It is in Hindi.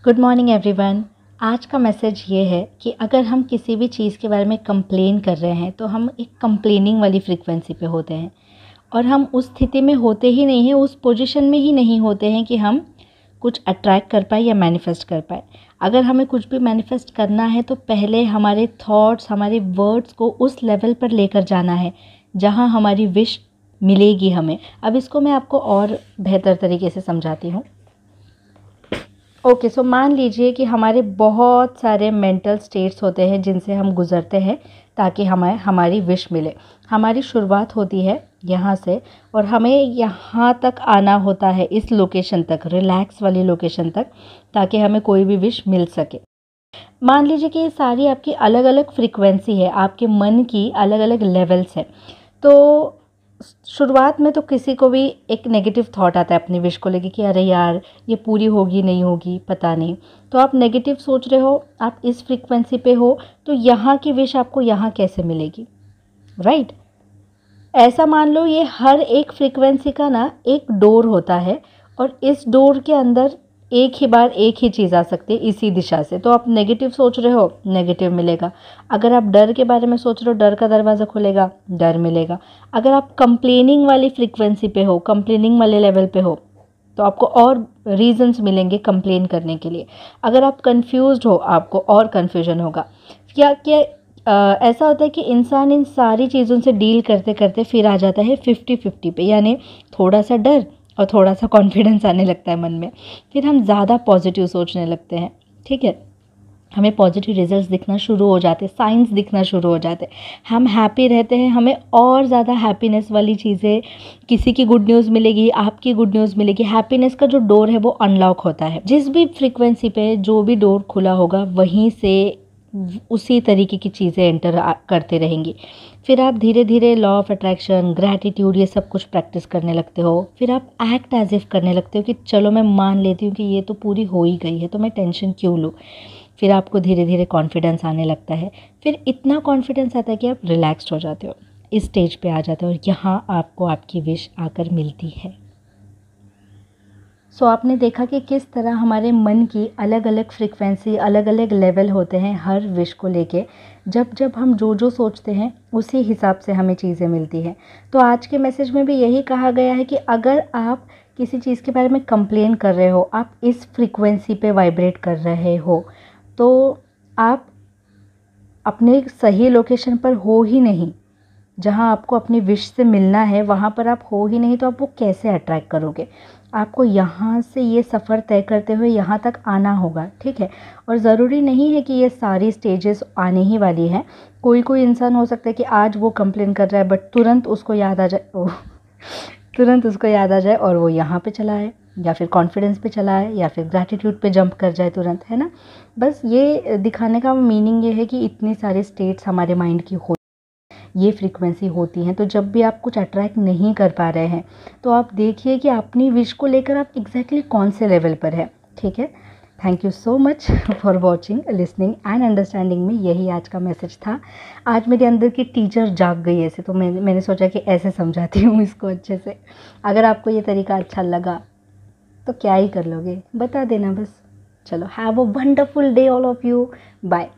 Good morning everyone. आज का मैसेज ये है कि अगर हम किसी भी चीज़ के बारे में कंप्लेन कर रहे हैं तो हम एक कंप्लेनिंग वाली फ्रीक्वेंसी पे होते हैं और हम उस स्थिति में होते ही नहीं हैं, उस पोजीशन में ही नहीं होते हैं कि हम कुछ अट्रैक्ट कर पाए या मैनिफेस्ट कर पाए। अगर हमें कुछ भी मैनिफेस्ट करना है तो पहले हमारे थॉट्स, हमारे वर्ड्स को उस लेवल पर लेकर जाना है जहाँ हमारी विश मिलेगी हमें। अब इसको मैं आपको और बेहतर तरीके से समझाती हूँ। ओके, सो मान लीजिए कि हमारे बहुत सारे मेंटल स्टेट्स होते हैं जिनसे हम गुज़रते हैं ताकि हमें हमारी विश मिले। हमारी शुरुआत होती है यहाँ से और हमें यहाँ तक आना होता है, इस लोकेशन तक, रिलैक्स वाली लोकेशन तक, ताकि हमें कोई भी विश मिल सके। मान लीजिए कि ये सारी आपकी अलग अलग फ्रीक्वेंसी है, आपके मन की अलग अलग लेवल्स हैं। तो शुरुआत में तो किसी को भी एक नेगेटिव थॉट आता है अपनी विश को लेके कि अरे यार ये पूरी होगी नहीं होगी पता नहीं। तो आप नेगेटिव सोच रहे हो, आप इस फ्रीक्वेंसी पे हो, तो यहाँ की विश आपको यहाँ कैसे मिलेगी, राइट? ऐसा मान लो ये हर एक फ्रीक्वेंसी का ना एक डोर होता है और इस डोर के अंदर एक ही बार एक ही चीज़ आ सकती है इसी दिशा से। तो आप नेगेटिव सोच रहे हो, नेगेटिव मिलेगा। अगर आप डर के बारे में सोच रहे हो, डर का दरवाज़ा खुलेगा, डर मिलेगा। अगर आप कंप्लेनिंग वाली फ्रीक्वेंसी पे हो, कंप्लेनिंग वाले लेवल पे हो, तो आपको और रीजंस मिलेंगे कंप्लेन करने के लिए। अगर आप कंफ्यूज्ड हो, आपको और कन्फ्यूजन होगा। क्या क्या ऐसा होता है कि इंसान इन सारी चीज़ों से डील करते करते फिर आ जाता है 50-50 पे, यानी थोड़ा सा डर और थोड़ा सा कॉन्फिडेंस आने लगता है मन में। फिर हम ज़्यादा पॉजिटिव सोचने लगते हैं, ठीक है? हमें पॉजिटिव रिजल्ट्स दिखना शुरू हो जाते, साइंस दिखना शुरू हो जाते, हम हैप्पी रहते हैं, हमें और ज़्यादा हैप्पीनेस वाली चीज़ें, किसी की गुड न्यूज़ मिलेगी, आपकी गुड न्यूज़ मिलेगी, हैप्पीनेस का जो डोर है वो अनलॉक होता है। जिस भी फ्रीक्वेंसी पे जो भी डोर खुला होगा वहीं से उसी तरीके की चीज़ें एंटर करते रहेंगी। फिर आप धीरे धीरे लॉ ऑफ अट्रैक्शन, ग्रैटिट्यूड, ये सब कुछ प्रैक्टिस करने लगते हो। फिर आप एक्ट एज इफ़ करने लगते हो कि चलो मैं मान लेती हूँ कि ये तो पूरी हो ही गई है तो मैं टेंशन क्यों लूँ। फिर आपको धीरे धीरे कॉन्फिडेंस आने लगता है। फिर इतना कॉन्फिडेंस आता है कि आप रिलैक्स्ड हो जाते हो, इस स्टेज पे आ जाते हो और यहाँ आपको आपकी विश आकर मिलती है। सो आपने देखा कि किस तरह हमारे मन की अलग अलग फ्रीक्वेंसी, अलग अलग लेवल होते हैं हर विश को लेके। जब जब हम जो जो सोचते हैं उसी हिसाब से हमें चीज़ें मिलती हैं। तो आज के मैसेज में भी यही कहा गया है कि अगर आप किसी चीज़ के बारे में कंप्लेन कर रहे हो, आप इस फ्रीक्वेंसी पे वाइब्रेट कर रहे हो, तो आप अपने सही लोकेशन पर हो ही नहीं। जहाँ आपको अपनी विश से मिलना है वहाँ पर आप हो ही नहीं, तो आप वो कैसे अट्रैक्ट करोगे? आपको यहाँ से ये सफ़र तय करते हुए यहाँ तक आना होगा, ठीक है? और ज़रूरी नहीं है कि ये सारी स्टेजेस आने ही वाली हैं। कोई कोई इंसान हो सकता है कि आज वो कंप्लेन कर रहा है बट तुरंत उसको याद आ जाए तुरंत उसको याद आ जाए और वो यहाँ पे चला आए, या फिर कॉन्फिडेंस पे चला आए, या फिर ग्रैटिट्यूड पे जंप कर जाए तुरंत, है ना? बस ये दिखाने का मीनिंग ये है कि इतनी सारी स्टेट्स हमारे माइंड की ये फ्रीक्वेंसी होती हैं। तो जब भी आप कुछ अट्रैक्ट नहीं कर पा रहे हैं तो आप देखिए कि अपनी विश को लेकर आप एग्जैक्टली कौन से लेवल पर है, ठीक है? Thank you so much for watching, listening and understanding में। यही आज का मैसेज था। आज मेरे अंदर की टीचर जाग गई ऐसे, तो मैंने सोचा कि ऐसे समझाती हूँ इसको अच्छे से। अगर आपको ये तरीका अच्छा लगा तो क्या ही कर लोगे, बता देना बस। चलो, have a wonderful day all of you. Bye.